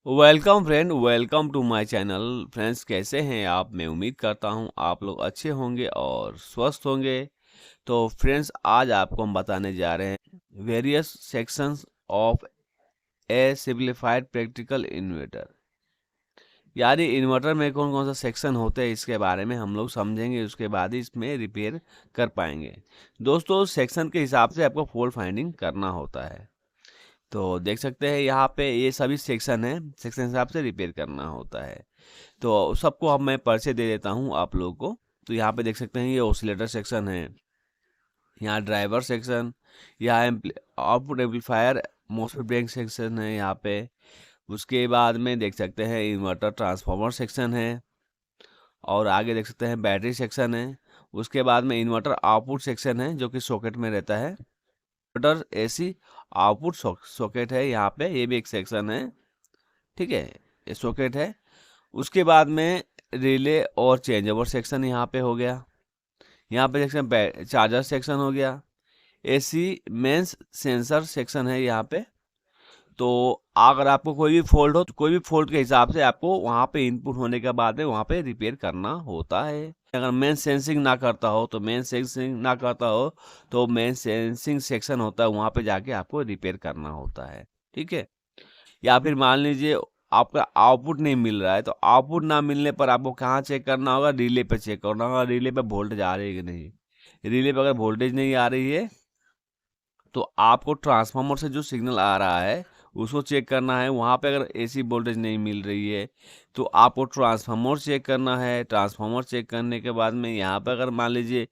Welcome friend, welcome to my channel. Friends, कैसे हैं आप? मैं उम्मीद करता हूं आप लोग अच्छे होंगे और स्वस्थ होंगे। तो फ्रेंड्स, आज आपको हम बताने जा रहे हैं various sections of A simplified practical inverter. यानी इन्वर्टर में कौन कौन सा सेक्शन होते हैं, इसके बारे में हम लोग समझेंगे। उसके बाद ही इसमें रिपेयर कर पाएंगे। दोस्तों, सेक्शन के हिसाब से आपको फॉल्ट फाइंडिंग करना होता है। तो देख सकते हैं यहाँ पे ये सभी सेक्शन है, सेक्शन हिसाब से रिपेयर करना होता है। तो सबको अब मैं परिचय दे देता हूँ आप लोगों को। तो यहाँ पे देख सकते हैं ये ऑसिलेटर सेक्शन है, यहाँ ड्राइवर सेक्शन, यहाँ output amplifier MOSFET break section है यहाँ पे। उसके बाद में देख सकते हैं इन्वर्टर ट्रांसफार्मर सेक्शन है, और आगे देख सकते हैं बैटरी सेक्शन है। उसके बाद में इन्वर्टर आउटपुट सेक्शन है जो कि सॉकेट में रहता है। इन्वर्टर एसी आउटपुट सॉकेट है यहाँ पे, ये भी एक सेक्शन है। ठीक है, ये सॉकेट है। उसके बाद में रिले और चेंज ओवर सेक्शन यहाँ पे हो गया। यहाँ पे सेक्शन चार्जर सेक्शन हो गया। एसी मेंस सेंसर सेक्शन है यहाँ पे। तो अगर आपको कोई भी फॉल्ट हो तो कोई भी फॉल्ट के हिसाब से आपको वहाँ पे इनपुट होने के बाद में वहाँ पे रिपेयर करना होता है। अगर मेन सेंसिंग ना करता हो तो मेन सेंसिंग सेक्शन होता है, वहाँ पे जाके आपको रिपेयर करना होता है। ठीक है। या फिर मान लीजिए आपका आउटपुट नहीं मिल रहा है, तो आउटपुट ना मिलने पर आपको कहाँ चेक करना होगा? रिले पे चेक करना होगा, रिले पे वोल्टेज आ रही है कि नहीं। रिले पे अगर वोल्टेज नहीं आ रही है तो आपको ट्रांसफार्मर से जो सिग्नल आ रहा है उसको चेक करना है। वहाँ पे अगर एसी वोल्टेज नहीं मिल रही है तो आपको ट्रांसफार्मर चेक करना है। ट्रांसफार्मर चेक करने के बाद में यहाँ पे अगर मान लीजिए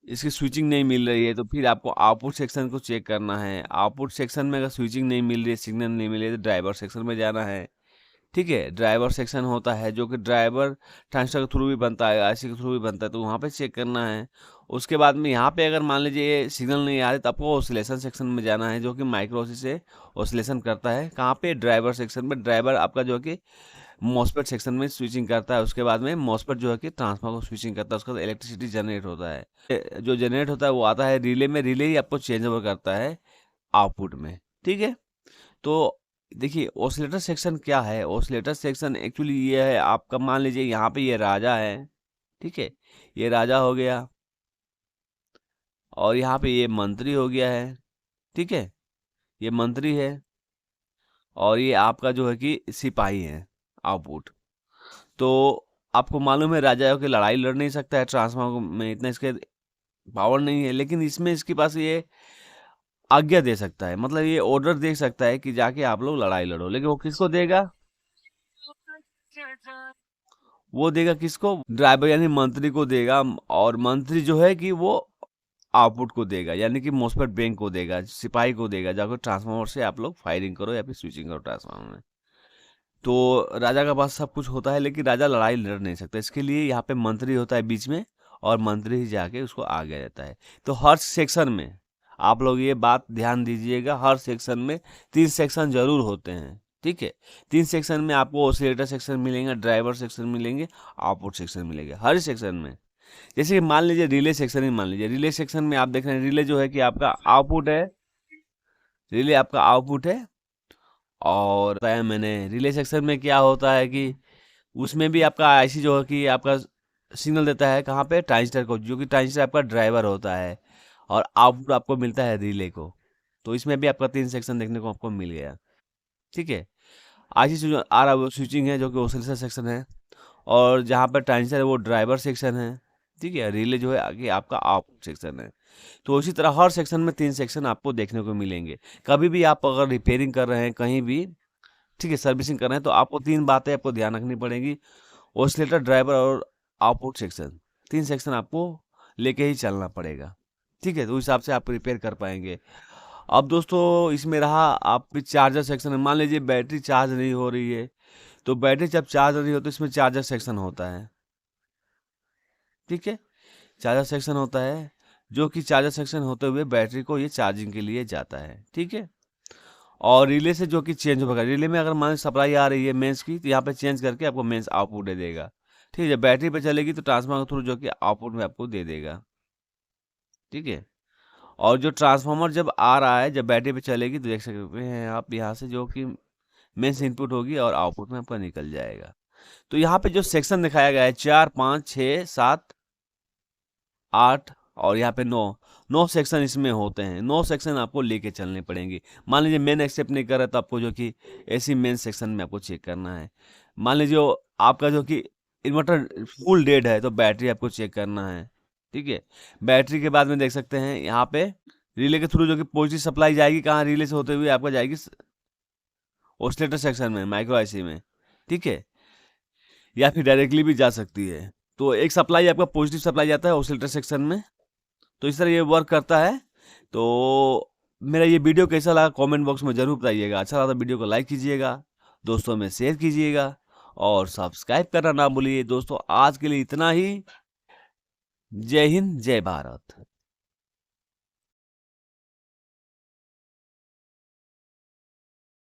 इसकी स्विचिंग नहीं मिल रही है तो फिर आपको आउटपुट सेक्शन को चेक करना है। आउटपुट सेक्शन में अगर स्विचिंग नहीं मिल रही है, सिग्नल नहीं मिल रही है, तो ड्राइवर सेक्शन में जाना है। ठीक है, ड्राइवर सेक्शन होता है जो कि ड्राइवर ट्रांजिस्टर के थ्रू भी बनता है, आईसी के थ्रू भी बनता है, तो वहाँ पे चेक करना है। उसके बाद में यहाँ पे अगर मान लीजिए ये सिग्नल नहीं आ रही तो आपको ऑसिलेशन सेक्शन में जाना है, जो कि माइक्रो से ऑसिलेशन करता है। कहाँ पे? ड्राइवर सेक्शन में। ड्राइवर आपका जो है कि मॉसफेट सेक्शन में स्विचिंग करता है। उसके बाद में मॉसफेट जो है कि ट्रांसफार्मर को स्विचिंग करता है, उसके बाद इलेक्ट्रिसिटी जनरेट होता है। जो जनरेट होता है वो आता है रिले में। रिले ही आपको चेंज ओवर करता है आउटपुट में। ठीक है। तो देखिए, ऑसिलेटर सेक्शन क्या है? ऑसिलेटर सेक्शन एक्चुअली ये है, आपका मान लीजिए यहाँ पे ये राजा है। ठीक है, ये राजा हो गया, और यहाँ पे ये मंत्री हो गया है। ठीक है, ये मंत्री है, और ये आपका जो है कि सिपाही है आउटपुट। तो आपको मालूम है राजा की लड़ाई लड़ नहीं सकता है ट्रांसफार्मर में, इतना इसके पावर नहीं है, लेकिन इसमें इसके पास ये आज्ञा दे सकता है, मतलब ये ऑर्डर दे सकता है कि जाके आप लोग लड़ाई लड़ो। लेकिन वो किसको देगा? वो देगा किसको? ड्राइवर यानी मंत्री को देगा। और मंत्री जो है कि वो आउटपुट को देगा, यानी कि मॉसफेट बैंक को देगा, सिपाही को देगा, जाकर ट्रांसफार्मर से आप लोग फायरिंग करो या फिर स्विचिंग करो ट्रांसफार्मर में। तो राजा के पास सब कुछ होता है, लेकिन राजा लड़ाई लड़ नहीं सकता। इसके लिए यहाँ पे मंत्री होता है बीच में, और मंत्री ही जाके उसको आगे रहता है। तो हर सेक्शन में आप लोग ये बात ध्यान दीजिएगा, हर सेक्शन में 3 सेक्शन जरूर होते हैं। ठीक है, 3 सेक्शन में आपको ऑसिलेटर सेक्शन मिलेंगे, ड्राइवर सेक्शन मिलेंगे, आउटपुट सेक्शन मिलेंगे हर सेक्शन में। जैसे कि मान लीजिए रिले सेक्शन ही मान लीजिए, रिले सेक्शन में आप देख रहे हैं रिले जो है कि आपका आउटपुट है। रिले आपका आउटपुट है। और बताया मैंने रिले सेक्शन में क्या होता है कि उसमें भी आपका आईसी जो है कि आपका सिग्नल देता है कहाँ पे? ट्रांजिस्टर को, जो कि ट्रांजिस्टर आपका ड्राइवर होता है, और आउटपुट आपको मिलता है रिले को। तो इसमें भी आपका 3 सेक्शन देखने को आपको मिल गया। ठीक है, आईसी से जो आ रहा है वो स्विचिंग है, जो कि ऑसिलेटर सेक्शन है, और जहाँ पर ट्रांजिस्टर है वो ड्राइवर सेक्शन है। ठीक है, रिले जो है आगे आपका आउटपुट सेक्शन है। तो इसी तरह हर सेक्शन में 3 सेक्शन आपको देखने को मिलेंगे। कभी भी आप अगर रिपेयरिंग कर रहे हैं कहीं भी, ठीक है, सर्विसिंग कर रहे हैं, तो आपको 3 बातें आपको ध्यान रखनी पड़ेगी। ऑसिलेटर, ड्राइवर और आउटपुट सेक्शन, 3 सेक्शन आपको लेके ही चलना पड़ेगा। ठीक है, तो उस हिसाब से आप रिपेयर कर पाएंगे। अब दोस्तों, इसमें रहा आप चार्जर सेक्शन। मान लीजिए बैटरी चार्ज नहीं हो रही है, तो बैटरी जब चार्ज नहीं हो तो इसमें चार्जर सेक्शन होता है। ठीक है, चार्जर सेक्शन होता है, जो कि चार्जर सेक्शन होते हुए बैटरी को ये चार्जिंग के लिए जाता है। ठीक है, और रिले से जो कि चेंज होगा, रिले में अगर मान सप्लाई आ रही है मेंस की, तो यहाँ पे चेंज करके आपको मेंस आउटपुट दे देगा। ठीक है, जब बैटरी पे चलेगी तो ट्रांसफार्मर के थ्रू जो कि आउटपुट में आपको दे देगा। ठीक है, और जो ट्रांसफार्मर जब आ रहा है, जब बैटरी पे चलेगी तो देख सकते हैं आप यहाँ से जो कि मेंस इनपुट होगी और आउटपुट में आपका निकल जाएगा। तो यहाँ पे जो सेक्शन दिखाया गया है 4, 5, 6, 7, 8 और यहाँ पे 9 सेक्शन इसमें होते हैं। 9 सेक्शन आपको लेके चलने पड़ेंगे। मान लीजिए मेन एक्सेप्ट नहीं कर रहा तो आपको जो कि ऐसी मेन सेक्शन में आपको चेक करना है। मान लीजिए आपका जो कि इन्वर्टर फुल डेड है तो बैटरी आपको चेक करना है, ठीक है। बैटरी के बाद में देख सकते हैं यहाँ पे रिले के थ्रू जो कि पॉजिटिव सप्लाई जाएगी, कहाँ रिले से होते हुए आपका जाएगी ऑसिलेटर सेक्शन में, माइक्रो आईसी में, ठीक है, या फिर डायरेक्टली भी जा सकती है। तो एक सप्लाई आपका पॉजिटिव सप्लाई जाता है ऑसिलेटर सेक्शन में। तो इस तरह ये वर्क करता है। तो मेरा ये वीडियो कैसा लगा कमेंट बॉक्स में ज़रूर बताइएगा। अच्छा लगा तो वीडियो को लाइक कीजिएगा, दोस्तों में शेयर कीजिएगा और सब्सक्राइब करना ना भूलिए। दोस्तों आज के लिए इतना ही। जय हिंद, जय भारत।